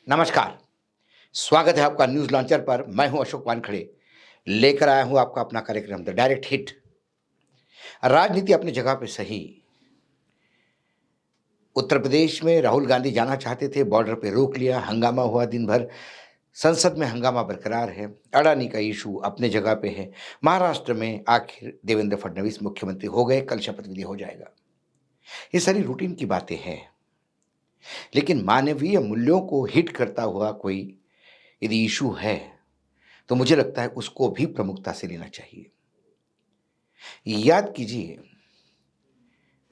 नमस्कार। स्वागत है आपका न्यूज़ लॉन्चर पर। मैं हूं अशोक वानखड़े। लेकर आया हूं आपका अपना कार्यक्रम द डायरेक्ट हिट। राजनीति अपनी जगह पे सही। उत्तर प्रदेश में राहुल गांधी जाना चाहते थे, बॉर्डर पे रोक लिया, हंगामा हुआ दिन भर। संसद में हंगामा बरकरार है। अडानी का इशू अपने जगह पे है। महाराष्ट्र में आखिर देवेंद्र फडणवीस मुख्यमंत्री हो गए, कल शपथ विधि हो जाएगा। ये सारी रूटीन की बातें हैं, लेकिन मानवीय मूल्यों को हिट करता हुआ कोई यदि इशू है तो मुझे लगता है उसको भी प्रमुखता से लेना चाहिए। याद कीजिए,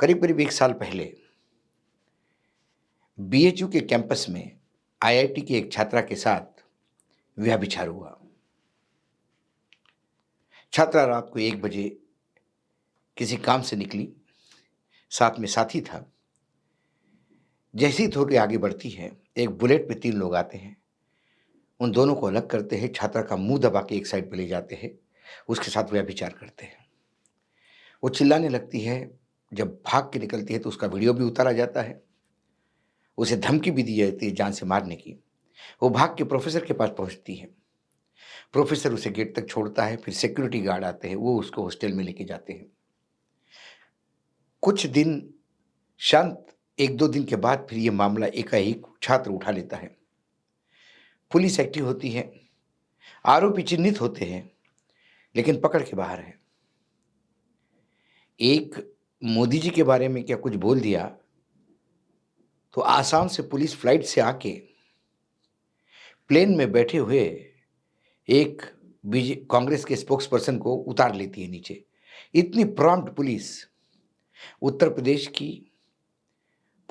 करीब करीब 1 साल पहले बीएचयू के कैंपस में आईआईटी की एक छात्रा के साथ व्यभिचार हुआ। छात्रा रात को 1 बजे किसी काम से निकली, साथ में साथी था। जैसे ही थोड़ी आगे बढ़ती है, एक बुलेट पे 3 लोग आते हैं, उन दोनों को अलग करते हैं, छात्रा का मुंह दबा के एक साइड पे ले जाते हैं, उसके साथ व्यभिचार करते हैं। वो चिल्लाने लगती है। जब भाग के निकलती है तो उसका वीडियो भी उतारा जाता है। उसे धमकी भी दी जाती है जान से मारने की। वो भाग के प्रोफेसर के पास पहुंचती है। प्रोफेसर उसे गेट तक छोड़ता है, फिर सिक्योरिटी गार्ड आते हैं, वो उसको हॉस्टल में लेके जाते हैं। कुछ दिन शांत, 1-2 दिन के बाद फिर ये मामला एकाएक छात्र उठा लेता है। पुलिस एक्टिव होती है, आरोपी चिन्हित होते हैं, लेकिन पकड़ के बाहर है। एक मोदी जी के बारे में क्या कुछ बोल दिया तो आसाम से पुलिस फ्लाइट से आके प्लेन में बैठे हुए एक कांग्रेस के स्पोक्स पर्सन को उतार लेती है नीचे। इतनी प्रॉम्प्ट पुलिस। उत्तर प्रदेश की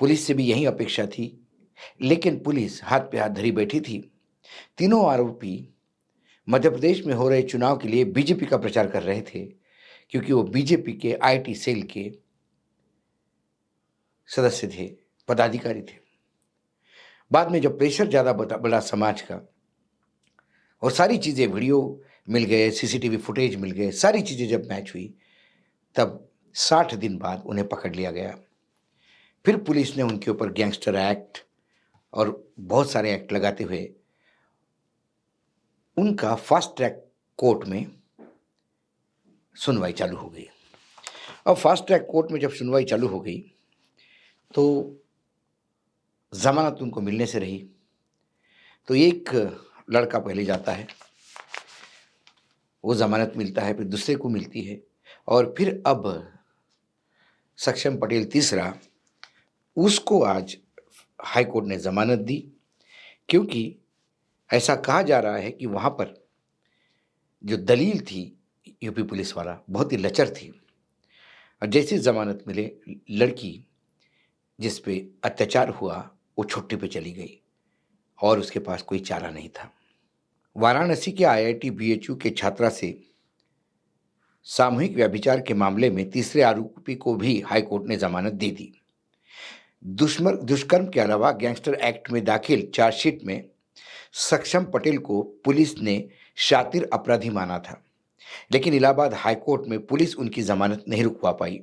पुलिस से भी यही अपेक्षा थी, लेकिन पुलिस हाथ पे हाथ धरी बैठी थी। तीनों आरोपी मध्य प्रदेश में हो रहे चुनाव के लिए बीजेपी का प्रचार कर रहे थे, क्योंकि वो बीजेपी के आईटी सेल के सदस्य थे, पदाधिकारी थे। बाद में जब प्रेशर ज़्यादा बड़ा समाज का और सारी चीज़ें, वीडियो मिल गए, सीसीटीवी फुटेज मिल गए, सारी चीज़ें जब मैच हुई, तब 60 दिन बाद उन्हें पकड़ लिया गया। फिर पुलिस ने उनके ऊपर गैंगस्टर एक्ट और बहुत सारे एक्ट लगाते हुए उनका फास्ट ट्रैक कोर्ट में सुनवाई चालू हो गई। अब फास्ट ट्रैक कोर्ट में जब सुनवाई चालू हो गई तो जमानत उनको मिलने से रही। तो एक लड़का पहले जाता है, वो जमानत मिलता है, फिर दूसरे को मिलती है, और फिर अब सक्षम पटेल तीसरा, उसको आज हाई कोर्ट ने जमानत दी, क्योंकि ऐसा कहा जा रहा है कि वहाँ पर जो दलील थी यूपी पुलिस वाला बहुत ही लचर थी। और जैसी जमानत मिले, लड़की जिस पे अत्याचार हुआ वो छुट्टी पे चली गई और उसके पास कोई चारा नहीं था। वाराणसी के आईआईटी बीएचयू के छात्रा से सामूहिक व्यभिचार के मामले में तीसरे आरोपी को भी हाईकोर्ट ने जमानत दे दी। दुष्कर्म के अलावा गैंगस्टर एक्ट में दाखिल चार्जशीट में सक्षम पटेल को पुलिस ने शातिर अपराधी माना था, लेकिन इलाहाबाद हाईकोर्ट में पुलिस उनकी जमानत नहीं रुकवा पाई।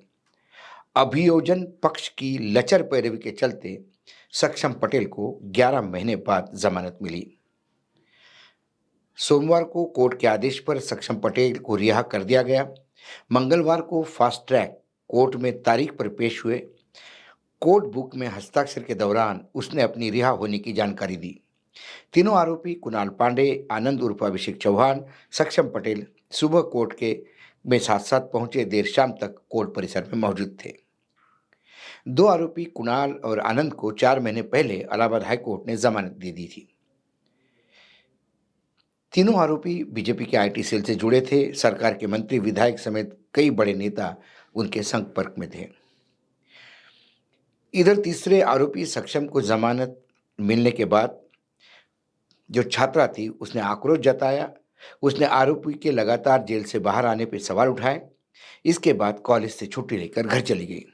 अभियोजन पक्ष की लचर पैरवी के चलते सक्षम पटेल को 11 महीने बाद जमानत मिली। सोमवार को कोर्ट के आदेश पर सक्षम पटेल को रिहा कर दिया गया। मंगलवार को फास्ट ट्रैक कोर्ट में तारीख पर पेश हुए। कोर्ट बुक में हस्ताक्षर के दौरान उसने अपनी रिहा होने की जानकारी दी। तीनों आरोपी कुणाल पांडे, आनंद उर्फ अभिषेक चौहान, सक्षम पटेल सुबह कोर्ट के में साथ साथ पहुंचे, देर शाम तक कोर्ट परिसर में मौजूद थे। 2 आरोपी कुणाल और आनंद को 4 महीने पहले इलाहाबाद हाईकोर्ट ने जमानत दे दी थी। तीनों आरोपी बीजेपी के आईटी सेल से जुड़े थे। सरकार के मंत्री, विधायक समेत कई बड़े नेता उनके संपर्क में थे। इधर तीसरे आरोपी सक्षम को जमानत मिलने के बाद जो छात्रा थी उसने आक्रोश जताया। उसने आरोपी के लगातार जेल से बाहर आने पर सवाल उठाए। इसके बाद कॉलेज से छुट्टी लेकर घर चली गई।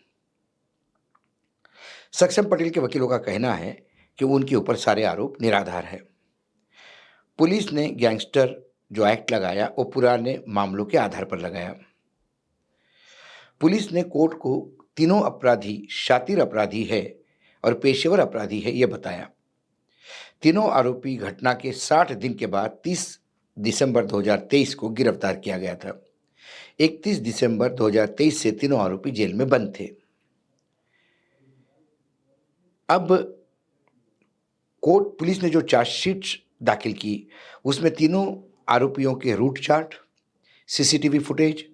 सक्षम पटेल के वकीलों का कहना है कि उनके ऊपर सारे आरोप निराधार है। पुलिस ने गैंगस्टर जो एक्ट लगाया वो पुराने मामलों के आधार पर लगाया। पुलिस ने कोर्ट को तीनों अपराधी शातिर अपराधी है और पेशेवर अपराधी है यह बताया। तीनों आरोपी घटना के 60 दिन के बाद 30 दिसंबर 2023 को गिरफ्तार किया गया था। 31 दिसंबर 2023 से तीनों आरोपी जेल में बंद थे। अब कोर्ट पुलिस ने जो चार्जशीट दाखिल की, उसमें तीनों आरोपियों के route chart, CCTV footage,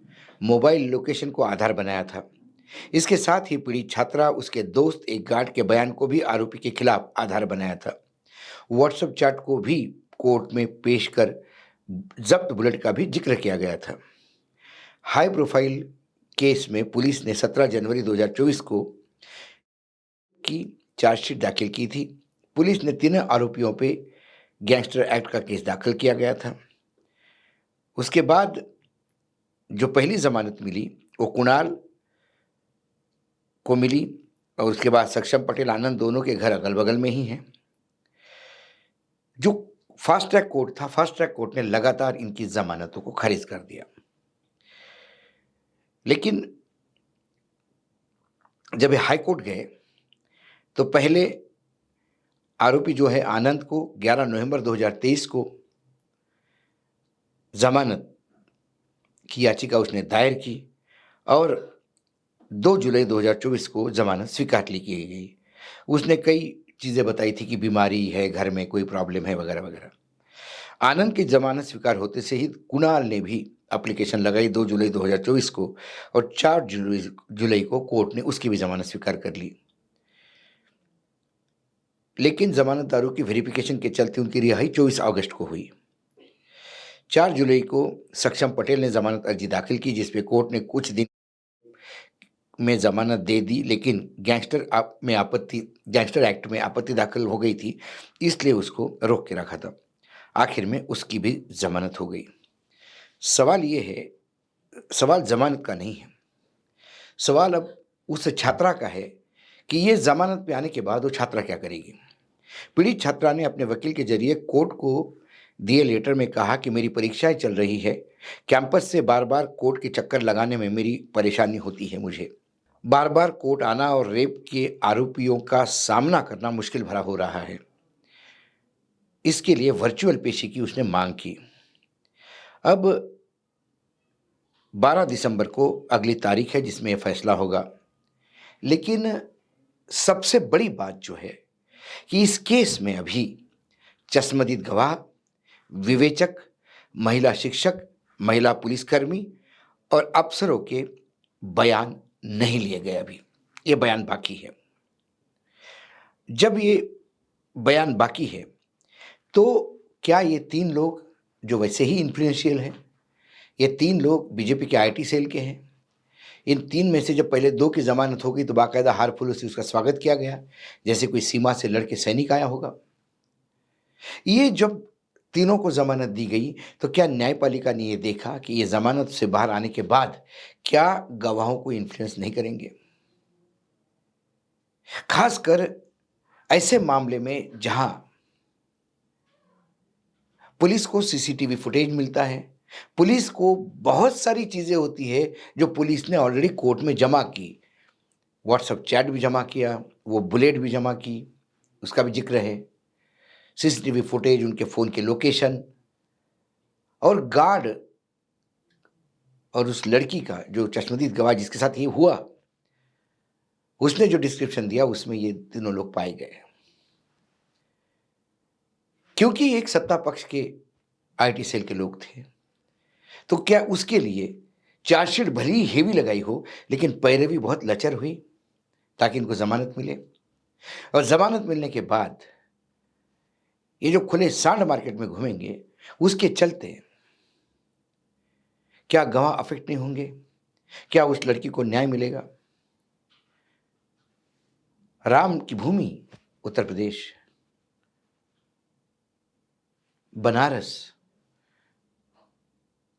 mobile location को आधार बनाया था। इसके साथ ही पीड़ित छात्रा, उसके दोस्त, एक गार्ड के बयान को भी आरोपी के खिलाफ आधार बनाया था। व्हाट्सएप चैट को भी कोर्ट में पेश कर जब्त बुलेट का भी जिक्र किया गया था। हाई प्रोफाइल केस में पुलिस ने 17 जनवरी 2024 को की चार्जशीट दाखिल की थी। पुलिस ने तीनों आरोपियों पे गैंगस्टर एक्ट का केस दाखिल किया गया था। उसके बाद जो पहली जमानत मिली वो कुणाल को मिली और उसके बाद सक्षम पटेल, आनंद दोनों के घर अगल बगल में ही हैं। जो फास्ट ट्रैक कोर्ट था, फास्ट ट्रैक कोर्ट ने लगातार इनकी जमानतों को खारिज कर दिया। लेकिन जब ये हाई कोर्ट गए तो पहले आरोपी जो है आनंद को 11 नवंबर 2023 को जमानत की याचिका उसने दायर की और 2 जुलाई 2024 को जमानत स्वीकार ली की गई। उसने कई चीज़ें बताई थी कि बीमारी है, घर में कोई प्रॉब्लम है वगैरह वगैरह। आनंद की जमानत स्वीकार होते से ही कुणाल ने भी एप्लीकेशन लगाई 2 जुलाई 2024 को और 4 जुलाई को कोर्ट ने उसकी भी जमानत स्वीकार कर ली। लेकिन जमानतदारों की वेरिफिकेशन के चलते उनकी रिहाई 24 अगस्त को हुई। 4 जुलाई को सक्षम पटेल ने जमानत अर्जी दाखिल की, जिसपे कोर्ट ने कुछ दिन में जमानत दे दी, लेकिन गैंगस्टर एक्ट में आपत्ति दाखिल हो गई थी, इसलिए उसको रोक के रखा था। आखिर में उसकी भी जमानत हो गई। सवाल ये है, सवाल जमानत का नहीं है, सवाल अब उस छात्रा का है कि ये जमानत पे आने के बाद वो छात्रा क्या करेगी। पीड़ित छात्रा ने अपने वकील के जरिए कोर्ट को दिए लेटर में कहा कि मेरी परीक्षाएं चल रही है, कैंपस से बार बार कोर्ट के चक्कर लगाने में मेरी परेशानी होती है, मुझे बार बार कोर्ट आना और रेप के आरोपियों का सामना करना मुश्किल भरा हो रहा है। इसके लिए वर्चुअल पेशी की उसने मांग की। अब 12 दिसंबर को अगली तारीख है जिसमें यह फैसला होगा। लेकिन सबसे बड़ी बात जो है कि इस केस में अभी चश्मदीद गवाह, विवेचक, महिला शिक्षक, महिला पुलिसकर्मी और अफसरों के बयान नहीं लिए गए। अभी ये बयान बाकी है। जब ये बयान बाकी है तो क्या ये 3 लोग जो वैसे ही इन्फ्लुएंशियल हैं, ये 3 लोग बीजेपी के आईटी सेल के हैं, इन 3 में से जब पहले 2 की जमानत हो गई तो बाकायदा हार फूलों से उसका स्वागत किया गया, जैसे कोई सीमा से लड़के सैनिक आया होगा। ये जब तीनों को जमानत दी गई तो क्या न्यायपालिका ने ये देखा कि ये जमानत से बाहर आने के बाद क्या गवाहों को इन्फ्लुएंस नहीं करेंगे? खासकर ऐसे मामले में जहां पुलिस को सीसीटीवी फुटेज मिलता है, पुलिस को बहुत सारी चीजें होती है जो पुलिस ने ऑलरेडी कोर्ट में जमा की, व्हाट्सएप चैट भी जमा किया, वो बुलेट भी जमा की, उसका भी जिक्र है, सीसीटीवी फुटेज, उनके फ़ोन के लोकेशन और गार्ड और उस लड़की का जो चश्मदीद गवाह जिसके साथ ये हुआ, उसने जो डिस्क्रिप्शन दिया उसमें ये तीनों लोग पाए गए। क्योंकि एक सत्ता पक्ष के आईटी सेल के लोग थे, तो क्या उसके लिए चार्जशीट भले ही हेवी लगाई हो, लेकिन पैरवी बहुत लचर हुई ताकि इनको जमानत मिले। और जमानत मिलने के बाद ये जो खुले सांड मार्केट में घूमेंगे, उसके चलते क्या गवाह अफेक्ट नहीं होंगे? क्या उस लड़की को न्याय मिलेगा? राम की भूमि उत्तर प्रदेश, बनारस,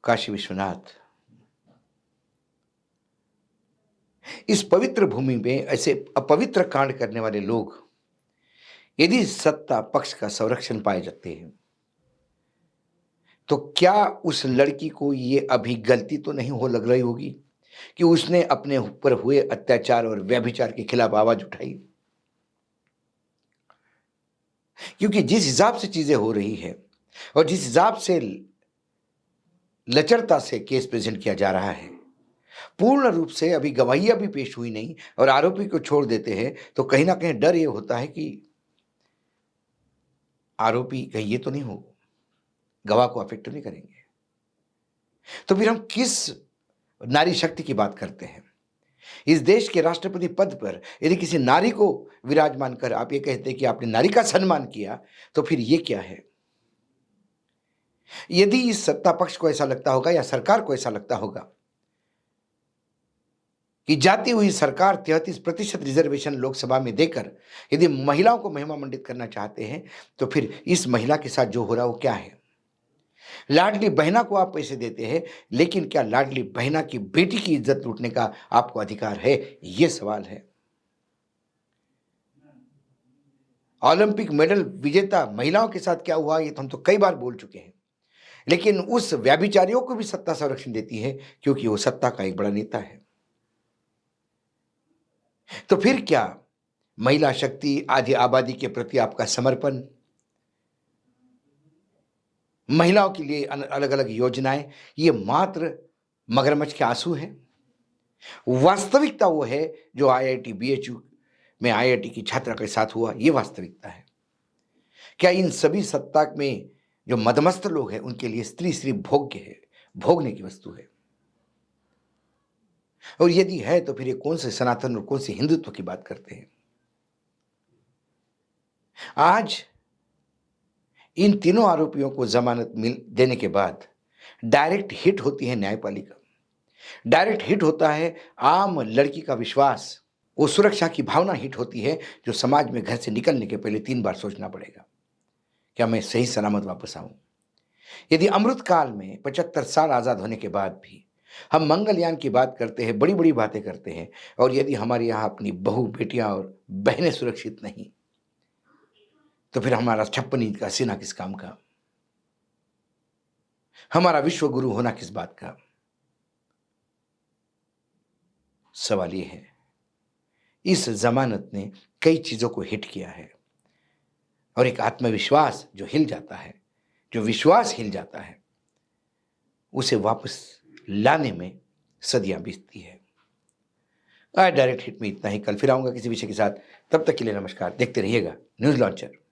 काशी विश्वनाथ, इस पवित्र भूमि में ऐसे अपवित्र कांड करने वाले लोग यदि सत्ता पक्ष का संरक्षण पाए जाते हैं तो क्या उस लड़की को ये अभी गलती तो नहीं हो लग रही होगी कि उसने अपने ऊपर हुए अत्याचार और व्यभिचार के खिलाफ आवाज उठाई? क्योंकि जिस हिसाब से चीज़ें हो रही है और जिस हिसाब से लचरता से केस प्रेज़ेंट किया जा रहा है, पूर्ण रूप से अभी गवाहियाँ भी पेश हुई नहीं और आरोपी को छोड़ देते हैं, तो कहीं न कहीं डर ये होता है कि आरोपी कहीं ये तो नहीं हो, गवाह को अफ़ेक्ट तो नहीं करेंगे। तो फिर हम किस नारी शक्ति की बात करते हैं? इस देश के राष्ट्रपति पद पर यदि किसी नारी को विराजमान कर आप ये कहते हैं कि आपने नारी का सम्मान किया, तो फिर ये क्या है? यदि इस सत्ता पक्ष को ऐसा लगता होगा या सरकार को ऐसा लगता होगा कि जाती हुई सरकार 33% रिजर्वेशन लोकसभा में देकर यदि महिलाओं को महिमा मंडित करना चाहते हैं, तो फिर इस महिला के साथ जो हो रहा है वो क्या है? लाडली बहना को आप पैसे देते हैं, लेकिन क्या लाडली बहना की बेटी की इज्जत लूटने का आपको अधिकार है? ये सवाल है। ओलंपिक मेडल विजेता महिलाओं के साथ क्या हुआ, ये तो हम तो कई बार बोल चुके हैं। लेकिन उस व्यभिचारियों को भी सत्ता संरक्षण देती है, क्योंकि वो सत्ता का एक बड़ा नेता है। तो फिर क्या महिला शक्ति, आधी आबादी के प्रति आपका समर्पण, महिलाओं के लिए अलग-अलग योजनाएं, ये मात्र मगरमच्छ के आंसू हैं? वास्तविकता वो है जो आईआईटी बीएचयू में आईआईटी की छात्रा के साथ हुआ, ये वास्तविकता है। क्या इन सभी सत्ता में जो मदमस्त लोग हैं उनके लिए स्त्री सिर्फ भोग्य है, भोगने की वस्तु है? और यदि है तो फिर ये कौन से सनातन और कौन से हिंदुत्व की बात करते हैं? आज इन तीनों आरोपियों को जमानत मिल देने के बाद डायरेक्ट हिट होती है न्यायपालिका, डायरेक्ट हिट होता है आम लड़की का विश्वास, वो सुरक्षा की भावना हिट होती है जो समाज में घर से निकलने के पहले 3 बार सोचना पड़ेगा, क्या मैं सही सलामत वापस आऊं? यदि अमृत काल में 75 साल आज़ाद होने के बाद भी हम मंगलयान की बात करते हैं, बड़ी-बड़ी बातें करते हैं, और यदि हमारे यहाँ अपनी बहू, बेटियाँ और बहनें सुरक्षित नहीं, तो फिर हमारा 56 इंच का सीना किस काम का? हमारा विश्व गुरु होना किस बात का? सवाल ये है। इस ज़मानत ने कई चीज़ों को हिट किया है और एक आत्मविश्वास जो हिल जाता है, जो विश्वास हिल जाता है, उसे वापस लाने में सदियां बीतती है। आज डायरेक्ट हिट में इतना ही। कल फिर आऊंगा किसी विषय के साथ। तब तक के लिए नमस्कार। देखते रहिएगा न्यूज़ लॉन्चर।